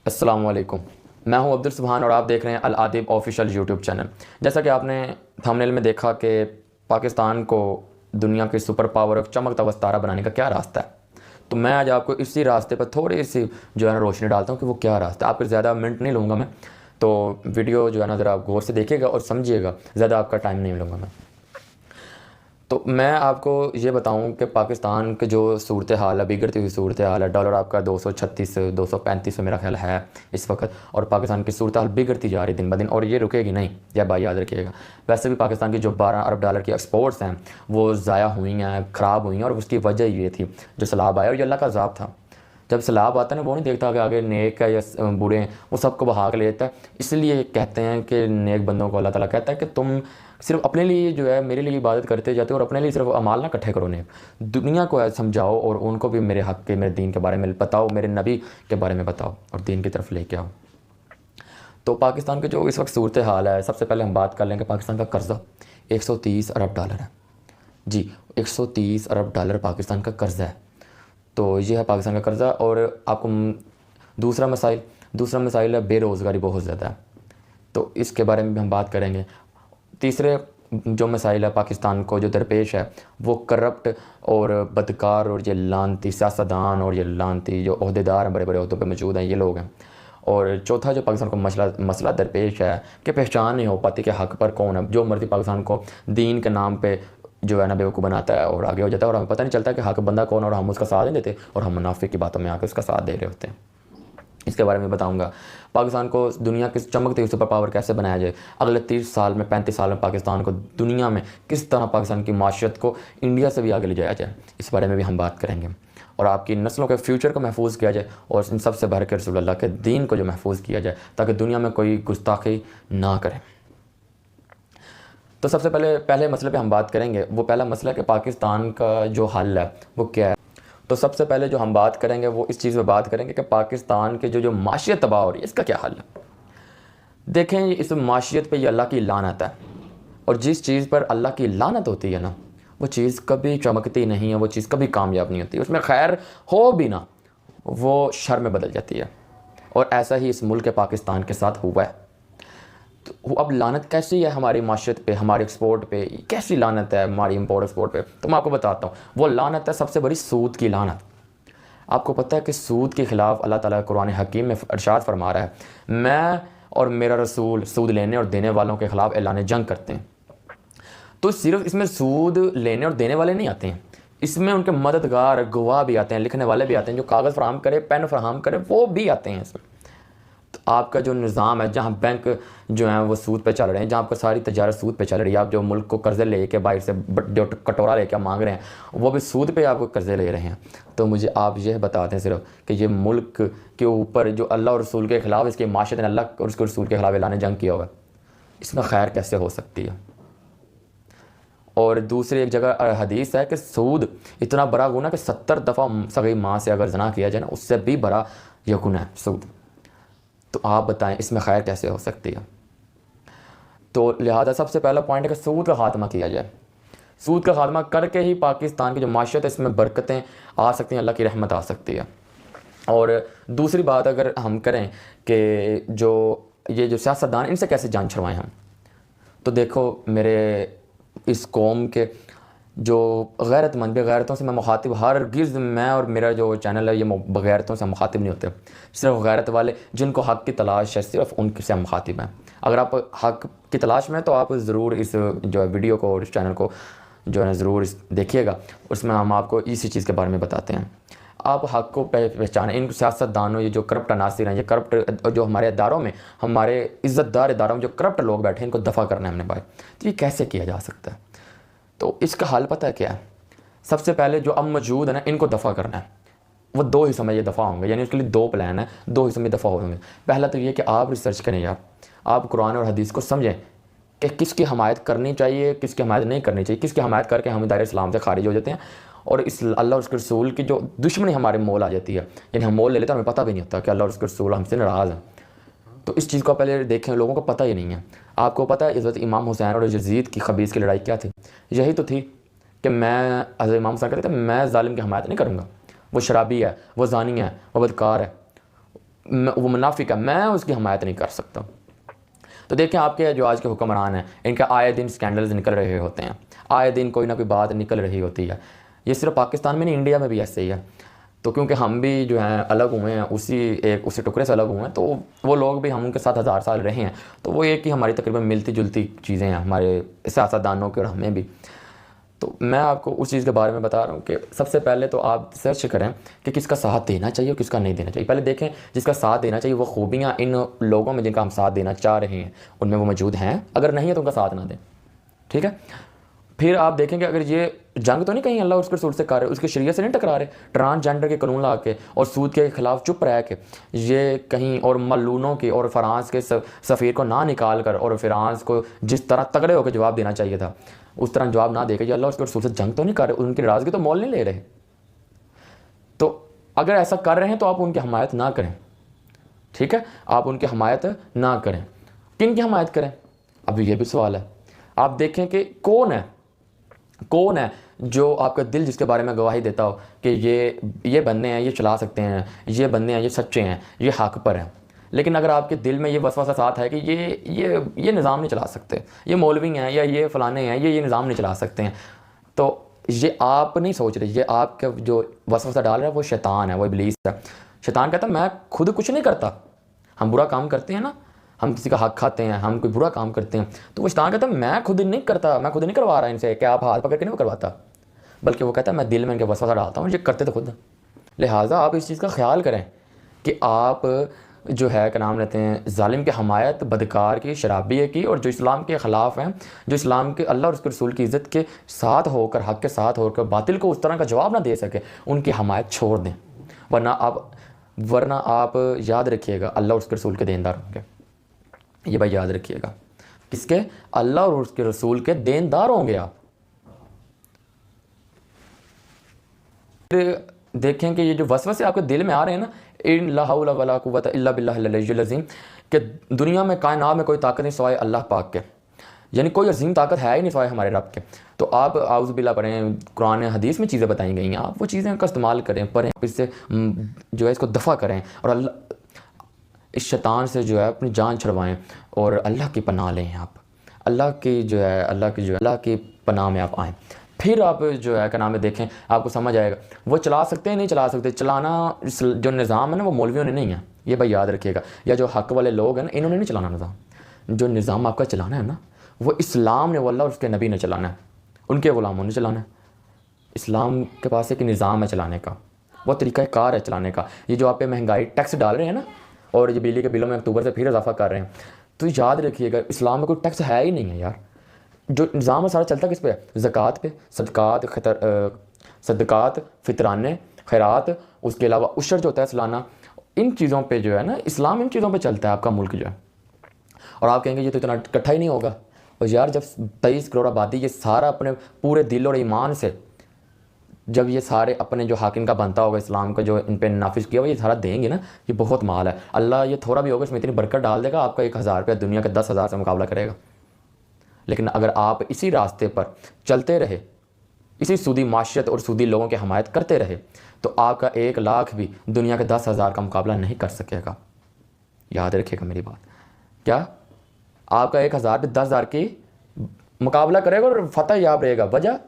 अस्सलाम वालेकुम। मैं हूं अब्दुल सुभान और आप देख रहे हैं अल आदिब ऑफिशियल यूट्यूब चैनल। जैसा कि आपने थंबनेल में देखा कि पाकिस्तान को दुनिया की सुपर पावर और चमकता हुआ सितारा बनाने का क्या रास्ता है, तो मैं आज आपको इसी रास्ते पर थोड़ी सी जो है ना रोशनी डालता हूँ कि वो क्या रास्ता है। आपको ज़्यादा मिनट नहीं लूँगा मैं, तो वीडियो जो है ना ज़रा आप गौर से देखिएगा और समझिएगा, ज़्यादा आपका टाइम नहीं लूँगा मैं। तो मैं आपको ये बताऊं कि पाकिस्तान के जो सूरत हाल है, बिगड़ती हुई सूरत हाल है। डॉलर आपका 236 235 मेरा ख्याल है इस वक्त, और पाकिस्तान की सूरत हाल बिगड़ती जा रही दिन ब दिन, और ये रुकेगी नहीं, यह बात याद रखिएगा। वैसे भी पाकिस्तान की जो 12 अरब डॉलर की एक्सपोर्ट्स हैं वो ज़ाया हुई हैं, ख़राब हुई हैं, और उसकी वजह ये थी जो सैलाब आया, और ये अल्लाह का अज़ाब था। जब सैलाब आता है ना, वो नहीं देखता कि आगे नेक है या बुरे हैं, वो सबको बहा के लेता है। इसलिए कहते हैं कि नेक बंदों को अल्लाह ताला कहता है कि तुम सिर्फ अपने लिए जो है मेरे लिए इबादत करते जाते हो और अपने लिए सिर्फ अमाल ना इकट्ठे करो, नेक दुनिया को समझाओ और उनको भी मेरे हक़ के, मेरे दीन के बारे में बताओ, मेरे नबी के बारे में बताओ और दीन की तरफ लेके आओ। तो पाकिस्तान के जो इस वक्त सूरत हाल है, सबसे पहले हम बात कर लेंगे पाकिस्तान का कर्ज़ा 130 अरब डॉलर है जी। 130 अरब डॉलर पाकिस्तान का कर्ज़ा है। तो ये है पाकिस्तान का कर्ज़ा। और आपको दूसरा मसाइल है बेरोज़गारी बहुत ज़्यादा है, तो इसके बारे में भी हम बात करेंगे। तीसरे जो मसाइल है पाकिस्तान को जो दरपेश है वो करप्ट और बदकार और ये लानती सियासतदान और ये लानती जो ओहदेदार हैं, बड़े बड़े ओहदों पे मौजूद हैं, ये लोग हैं। और चौथा जो पाकिस्तान को मसला दरपेश है कि पहचान नहीं हो पाती कि हक़ पर कौन है। जो मर्जी पाकिस्तान को दीन के नाम पे जो है ना बेवकूफ़ बनाता है और आगे हो जाता है, और हमें पता नहीं चलता कि हक़ बंदा कौन, और हम उसका साथ नहीं देते और हम मुनाफिक की बातों में आकर उसका साथ दे रहे होते हैं। इसके बारे में बताऊंगा। पाकिस्तान को दुनिया की चमकती हुई सुपर पावर कैसे बनाया जाए, अगले 30 साल में 35 साल में पाकिस्तान को दुनिया में किस तरह पाकिस्तान की माशियत को इंडिया से भी आगे ले जाया जाए, इस बारे में भी हम बात करेंगे। और आपकी नस्लों के फ्यूचर को महफूज किया जाए और इन सबसे बढ़ कर रसूल अल्लाह के दीन को जो महफूज किया जाए, ताकि दुनिया में कोई गुस्ताखी ना करे। तो सबसे पहले मसले पे हम बात करेंगे। वो पहला मसला कि पाकिस्तान का जो हल है वो क्या है। तो सबसे पहले जो हम बात करेंगे वो इस चीज़ पे बात करेंगे कि पाकिस्तान के जो माशियत तबाह हो रही है, इसका क्या हल है। देखें, इस माशियत पे ये अल्लाह की लानत है, और जिस चीज़ पर अल्लाह की लानत होती है ना, वो चीज़ कभी चमकती नहीं है, वो चीज़ कभी कामयाब नहीं होती, उसमें खैर हो भी ना, वो शर में बदल जाती है। और ऐसा ही इस मुल्क पाकिस्तान के साथ हुआ है। तो अब लानत कैसी है हमारी माशियत पे, हमारे एक्सपोर्ट पे, कैसी लानत है हमारी इंपोर्ट एक्सपोर्ट पे, तो मैं आपको बताता हूँ। वो लानत है सबसे बड़ी सूद की लानत। आपको पता है कि सूद के ख़िलाफ़ अल्लाह ताला कुरान हकीम में इरशाद फरमा रहा है, मैं और मेरा रसूल सूद लेने और देने वालों के ख़िलाफ़ ऐलान जंग करते हैं। तो सिर्फ इसमें सूद लेने और देने वाले नहीं आते हैं, इसमें उनके मददगार गवाह भी आते हैं, लिखने वाले भी आते हैं, जो कागज़ फराहम करे, पेन फराहम करे, वो भी आते हैं इसमें। तो आपका जो निज़ाम है, जहाँ बैंक जो है वो सूद पे चल रहे हैं, जहाँ आपका सारी तजारत सूद पे चल रही है, आप जो मुल्क को कर्ज़े लेके बाहर से जो कटोरा लेके मांग रहे हैं, वो भी सूद पे आपको कर्ज़े ले रहे हैं। तो मुझे आप यह बता दें सिर्फ कि ये मुल्क के ऊपर जो अल्लाह और रसूल के ख़िलाफ़, इसके माशरे ने अल्लाह और उसके रसूल के ख़िलाफ़ ऐलान जंग किया हुआ है, इसमें खैर कैसे हो सकती है। और दूसरी एक जगह हदीस है कि सूद इतना बड़ा गुनाह कि 70 दफ़ा सगी माँ से अगर जना किया जाए ना, उससे भी बड़ा यह गुनाह है सूद। तो आप बताएं इसमें खैर कैसे हो सकती है। तो लिहाजा सबसे पहला पॉइंट है कि सूद का खात्मा किया जाए। सूद का खात्मा करके ही पाकिस्तान की जो माशियत है इसमें बरकतें आ सकती हैं, अल्लाह की रहमत आ सकती है। और दूसरी बात अगर हम करें कि ये जो सियासतदान, इनसे कैसे जान छुड़वाएं हम, तो देखो मेरे इस कौम के जो गैरतमंद, बेगैरतों से मैं मुखातिब, हरगिज़ मैं और मेरा जो चैनल है ये बगैरतों से मुखातिब नहीं होते। सिर्फ गैरत वाले जिनको हक़ की तलाश है, सिर्फ उनसे हम मुखातिब हैं। अगर आप हक़ की तलाश में हैं तो आप ज़रूर इस जो है वीडियो को और इस चैनल को जो है ना ज़रूर देखिएगा, उसमें हम आपको इसी चीज़ के बारे में बताते हैं। आप हक़ को पहचानें। इन सियासतदानों, ये जो करप्ट अनासिर हैं, ये करप्ट जो हमारे इदारों में, हमारे इज़्ज़तदार इदारों में जो करप्ट लोग बैठे हैं, इनको दफ़ा करना है हमने भाई। तो ये कैसे किया जा सकता है? तो इसका हल पता है क्या है? सबसे पहले जो अब मौजूद है ना, इनको दफ़ा करना है। वो 2 हिस्सों में ये दफ़ा होंगे, यानी उसके लिए 2 प्लान है, 2 हिस्सों में दफ़ा होंगे। पहला तो ये कि आप रिसर्च करें यार, आप कुरान और हदीस को समझें कि किसकी हमायत करनी चाहिए, किसकी हमायत नहीं करनी चाहिए, किसकी हमायत करके हम दायरे इस्लाम से खारिज हो जाते हैं, और इस अल्लाह और उसके रसूल की जो दुश्मनी हमारे मोल आ जाती है। यानी हम मोल ले लेते हैं, हमें पता भी नहीं होता कि अल्लाह और उसके रसूल हमसे नाराज़ हैं। तो इस चीज़ को पहले देखें, लोगों को पता ही नहीं है। आपको पता है हज़रत इमाम हुसैन और यजीद की खबीस की लड़ाई क्या थी? यही तो थी कि मैं हज़रत इमाम हुसैन कहते थे मैं ज़ालिम की हमायत नहीं करूँगा, वो शराबी है, वो ज़ानी है, वो बदकार है, वो मुनाफिक है, मैं उसकी हमायत नहीं कर सकता। तो देखें आपके जो आज के हुक्मरान हैं, इनका आए दिन स्कैंडल्स निकल रहे होते हैं, आए दिन कोई ना कोई बात निकल रही होती है। ये सिर्फ पाकिस्तान में नहीं, इंडिया में भी ऐसे ही है। तो क्योंकि हम भी जो हैं अलग हुए हैं, उसी टुकड़े से अलग हुए हैं, तो वो लोग भी हम उनके साथ 1000 साल रहे हैं। तो वो एक ही हमारी तकरीबन मिलती जुलती चीज़ें हैं हमारे सियासतदानों के और हमें भी। तो मैं आपको उस चीज़ के बारे में बता रहा हूँ कि सबसे पहले तो आप सर्च करें कि किसका साथ देना चाहिए और किसका नहीं देना चाहिए। पहले देखें जिसका साथ देना चाहिए वो खूबियाँ इन लोगों में जिनका हम साथ देना चाह रहे हैं उनमें वो मौजूद हैं, अगर नहीं है तो उनका साथ ना दें, ठीक है। फिर आप देखेंगे अगर ये जंग तो नहीं कहीं अल्लाह और उसके रसूल से कर रहे, उसके शरीयत से नहीं टकरा रहे, ट्रांसजेंडर के कानून ला के और सूद के खिलाफ चुप रह के ये कहीं, और मलूनों की और फ्रांस के सफ़ीर को ना निकाल कर और फ्रांस को जिस तरह तगड़े होकर जवाब देना चाहिए था उस तरह जवाब ना देकर ये अल्लाह उसके रसूल से जंग तो नहीं कर रहे, उनकी नाराज़गी तो मोल नहीं ले रहे। तो अगर ऐसा कर रहे हैं तो आप उनकी हमायत ना करें, ठीक है, आप उनकी हमायत ना करें। किन की हमायत करें, अभी ये भी सवाल है। आप देखें कि कौन है जो आपका दिल जिसके बारे में गवाही देता हो कि ये बंदे हैं ये चला सकते हैं, ये बंदे हैं ये सच्चे हैं, ये हक पर हैं। लेकिन अगर आपके दिल में ये वसवसा साथ है कि ये निज़ाम नहीं चला सकते, ये मौलवी हैं या ये फ़लाने हैं ये निज़ाम नहीं चला सकते हैं, तो ये आप नहीं सोच रहे, ये आपका जो वसवसा डाल रहा है वो शैतान है, वो इब्लीस है। शैतान कहता है मैं खुद कुछ नहीं करता। हम बुरा काम करते हैं ना, हम किसी का हक खाते हैं, हम कोई बुरा काम करते हैं, तो वो शैतान कहता है मैं खुद नहीं करता, मैं खुद नहीं करवा रहा इनसे, क्या आप हाथ पकड़ के नहीं करवाता, बल्कि वो कहता है मैं दिल में इनके वसवसा डालता हूँ, ये करते तो खुद। लिहाजा आप इस चीज़ का ख्याल करें कि आप जो है क्या नाम लेते हैं जालिम की हमायत, बदकार की, शराबी की, और जो इस्लाम के ख़िलाफ़ हैं, जो इस्लाम के अल्लाह और उसके रसूल की इज़्ज़त के साथ होकर, हक़ के साथ होकर बातिल को उस तरह का जवाब ना दे सके, उनकी हमायत छोड़ दें। वरना आप याद रखिएगा अल्लाह और उसके रसूल के देनदार होंगे। ये भाई याद रखिएगा, किसके, अल्लाह और उसके रसूल के देनदार होंगे आप। फिर देखें कि ये जो वसवसे आपके दिल में आ रहे हैं ना, इन ला हौला वला कुव्वता इल्ला बिल्लाहिल अलीयुल अज़ीम, कि दुनिया में कायनात में कोई ताकत नहीं सिवाय अल्लाह पाक के, यानी कोई अजीम ताकत है ही नहीं सिवाय हमारे रब के। तो आप आउज़ बिल्लाह पढ़ें, कुरान हदीस में चीज़ें बताई गई हैं, आप वो चीज़ें का इस्तेमाल करें, पढ़ें, इससे जो है इसको दफ़ा करें और अल्लाह इस शैतान से जो है अपनी जान छुड़वाएं और अल्लाह की पनाह लें। आप अल्लाह की पनाह में आप आएँ। फिर आप जो है क्या नाम है देखें, आपको समझ आएगा वो चला सकते हैं नहीं चला सकते। चलाना जो निज़ाम है ना वो मौलवियों ने नहीं है, ये भाई याद रखिएगा, या जो हक़ वाले लोग हैं ना इन्होंने नहीं चलाना निज़ाम। जो निज़ाम आपका चलाना है ना वो इस्लाम ने, वो अल्लाह और उसके नबी ने चलाना है, उनके ग़ुलामों ने चलाना है। इस्लाम के पास एक निज़ाम है चलाने का, वो तरीक़ाकार है चलाने का। ये जो आप पे महंगाई टैक्स डाल रहे हैं ना, और ये बिजली के बिलों में अक्टूबर से फिर इजाफा कर रहे हैं, तो याद रखिएगा इस्लाम में कोई टैक्स है ही नहीं है यार। जो निज़ाम है सारा चलता किस पे है, ज़कात पे, सदक़ात, फितराने, खैरात, उसके अलावा उशर जो होता है सालाना, इन चीज़ों पे जो है ना इस्लाम इन चीज़ों पे चलता है आपका मुल्क जो है। और आप कहेंगे ये तो इतना इकट्ठा ही नहीं होगा, और यार जब 23 करोड़ आबादी ये सारा अपने पूरे दिल और ईमान से, जब ये सारे अपने जो हाकिम का बनता होगा इस्लाम का जो इन पर नाफिज किया हुआ ये सारा देंगे ना, ये बहुत माल है। अल्लाह ये थोड़ा भी होगा इसमें इतनी बरकत डाल देगा, आपका 1000 रुपया दुनिया के 10,000 से मुकाबला करेगा। लेकिन अगर आप इसी रास्ते पर चलते रहे, इसी सूदी माशियत और सूदी लोगों की हमायत करते रहे, तो आपका 1 लाख भी दुनिया के 10,000 का मुकाबला नहीं कर सकेगा। याद रखिएगा मेरी बात, क्या आपका 1,000 भी 10,000 की मुकाबला करेगा और फतह याब रहेगा। वजह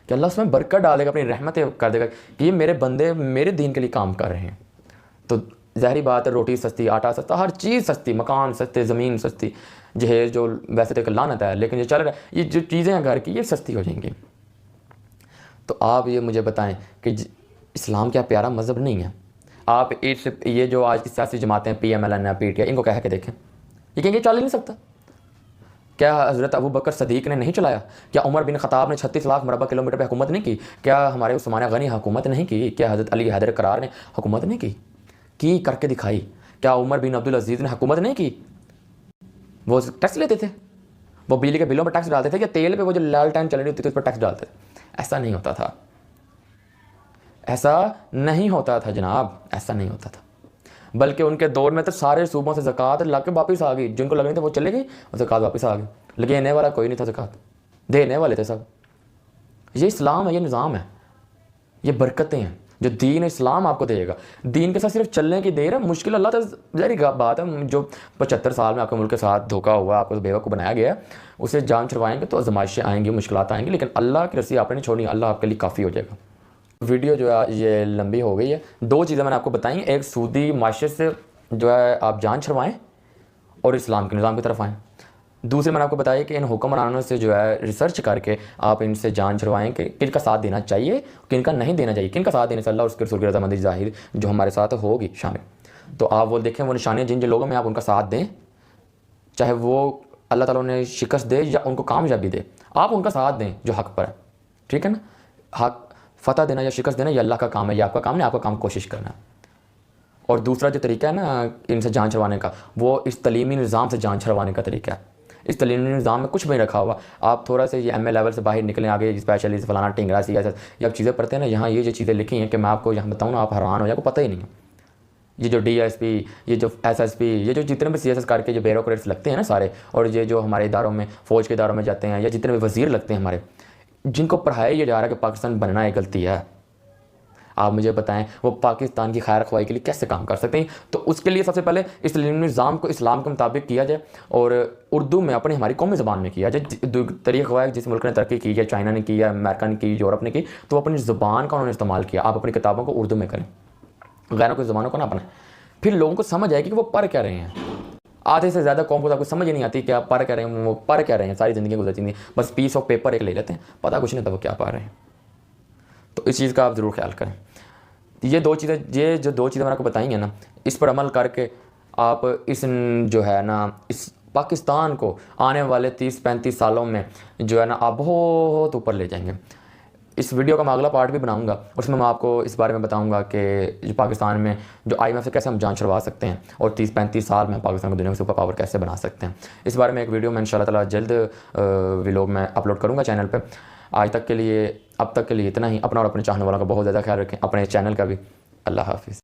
कि अल्लाह उसमें बरकत डालेगा, अपनी रहमतें कर देगा कि ये मेरे बंदे मेरे दीन के लिए काम कर रहे हैं। तो ज़ाहिरी बात है रोटी सस्ती, आटा सस्ता, हर चीज़ सस्ती, मकान सस्ते, ज़मीन सस्ती, जहेज जो वैसे तो एक लानत है लेकिन ये चल रहा है, ये जो चीज़ें हैं घर की ये सस्ती हो जाएंगी। तो आप ये मुझे बताएं कि इस्लाम क्या प्यारा मज़हब नहीं है। आप ये जो आज की सियासी जमातें PMLN PTI इनको कह के देखें, ये कहेंगे चल ही नहीं सकता। क्या हज़रत अबू बकर सदीक़ ने नहीं चलाया? क्या उमर बिन ख़त्ताब ने 36 लाख मरबा किलोमीटर पर हुकूमत नहीं की? क्या हमारे उस्मान गनी हुकूमत नहीं की? क्या हज़रत अली हैदर करार ने हुकूमत नहीं की करके दिखाई? क्या उमर बिन अब्दुल अजीज़ ने हुकूमत नहीं की? वो टैक्स लेते थे, वो बिजली के बिलों पर टैक्स डालते थे, कि तेल पे वो जो लालटेन चल रही होती थी उस पर टैक्स डालते थे। ऐसा नहीं होता था, ऐसा नहीं होता था जनाब, ऐसा नहीं होता था। बल्कि उनके दौर में तो सारे सूबों से ज़कात ला के वापस आ गई, जिनको लगनी थी वो चले गई और ज़कात वापस आ गई। लेने वाला कोई नहीं था, ज़कात देने वाले थे सब। ये इस्लाम है, ये निज़ाम है, ये बरकतें हैं। जो दीन इस्लाम आपको देगा। दीन के साथ सिर्फ चलने की देर है, मुश्किल अल्लाह तक ज़ाहिर बात है। जो 75 साल में आपके मुल्क के साथ धोखा हुआ, आपको बेवकूफ़ बनाया गया है, उसे जान छुड़वाएंगे तो आजमाइशें आएंगी, मुश्किलात आएंगी, लेकिन अल्लाह की रस्सी आपने नहीं छोड़नी, अल्लाह आपके लिए काफ़ी हो जाएगा। वीडियो जो है ये लंबी हो गई है। 2 चीज़ें मैंने आपको बताई, एक सूदी माशरे से जो है आप जान छुड़वाएँ और इस्लाम के निज़ाम की तरफ आएँ। दूसरे मैंने आपको बताया कि इन हुक्मरानों से जो है रिसर्च करके आप इनसे जान छुड़वाएँ कि किनका साथ देना चाहिए, किनका नहीं देना चाहिए, किनका साथ देने से अल्लाह और उसके रसूल की रज़ामंदी ज़ाहिर जो हमारे साथ होगी शामिल। तो आप वो देखें, वो निशानियाँ जिन जिन लोगों में आप उनका साथ दें, चाहे वो अल्लाह ताला उन्हें शिकस्त दे या उनको कामयाबी दे, आप उनका साथ दें जो हक़ पर है, ठीक है ना। हक़ फ़तह देना या शिकस्त देना ये अल्लाह का काम है, ये आपका काम नहीं, आपका काम कोशिश करना है। और दूसरा जो तरीका है ना इनसे जान छुड़वाने का, वो इस तलीमी निज़ाम से जान छुड़वाने का तरीका है। इस तलीमी निज़ाम में कुछ भी रखा हुआ, आप थोड़ा सा ये MA लेवल से बाहर निकलें, आगे स्पेशलिस्ट फलाना टिंगरा CSS, ये आप चीज़ें पढ़ते हैं ना, यहाँ ये जो चीज़ें लिखी हैं कि मैं आपको यहाँ बताऊँ ना आप हैरान हो जाए, आपको पता ही नहीं है। ये जो DSP, ये जो SSP, ये जो जितने भी CSS करके जो ब्यूरोक्रेट्स लगते हैं ना सारे, और ये जो हमारे इदारों में फ़ौज के इदारों में जाते हैं, या जितने भी वज़ीर लगते हैं हमारे, जिनको पढ़ाया ये जा रहा है कि पाकिस्तान बनना एक गलती है, आप मुझे बताएं वो पाकिस्तान की खैर ख्वाही के लिए कैसे काम कर सकते हैं। तो उसके लिए सबसे पहले इस निज़ाम को इस्लाम के मुताबिक किया जाए और उर्दू में अपनी हमारी कौमी ज़बान में किया जाए। तरीक़ा है जिस मुल्क ने तरक्की की है, चाइना ने की है, अमेरिका ने की, यूरोप ने की, तो अपनी ज़बान का उन्होंने इस्तेमाल किया। आप अपनी किताबों को उर्दू में करें, गैरों की ज़बानों को ना अपनाएं, फिर लोगों को समझ आएगी कि वो पढ़ क्या रहे हैं। आधे से ज़्यादा कौम को आपको समझ ही नहीं आती कि आप पढ़ क्या रहे हैं, वो पढ़ क्या रहे हैं, सारी ज़िंदगी गुजरती नहीं, बस पीस ऑफ पेपर एक ले लेते हैं, पता कुछ नहीं था वो क्या पढ़ रहे हैं। तो इस चीज़ का आप ज़रूर ख्याल करें। ये जो 2 चीज़ें मैंने आपको बताई हैं ना, इस पर अमल करके आप इस जो है ना इस पाकिस्तान को आने वाले 30-35 सालों में जो है ना आप बहुत ऊपर ले जाएंगे। इस वीडियो का मैं अगला पार्ट भी बनाऊंगा, उसमें मैं आपको इस बारे में बताऊंगा कि जो पाकिस्तान में जो IMF से कैसे हम जान छुड़वा सकते हैं और 30-35 साल में पाकिस्तान को दुनिया में सुपर पावर कैसे बना सकते हैं। इस बारे में एक वीडियो मैं इंशाल्लाह ताला जल्द व्लॉग में अपलोड करूँगा चैनल पर। अब तक के लिए इतना ही। अपना और अपने चाहने वालों का बहुत ज़्यादा ख्याल रखें, अपने चैनल का भी। अल्लाह हाफिज़।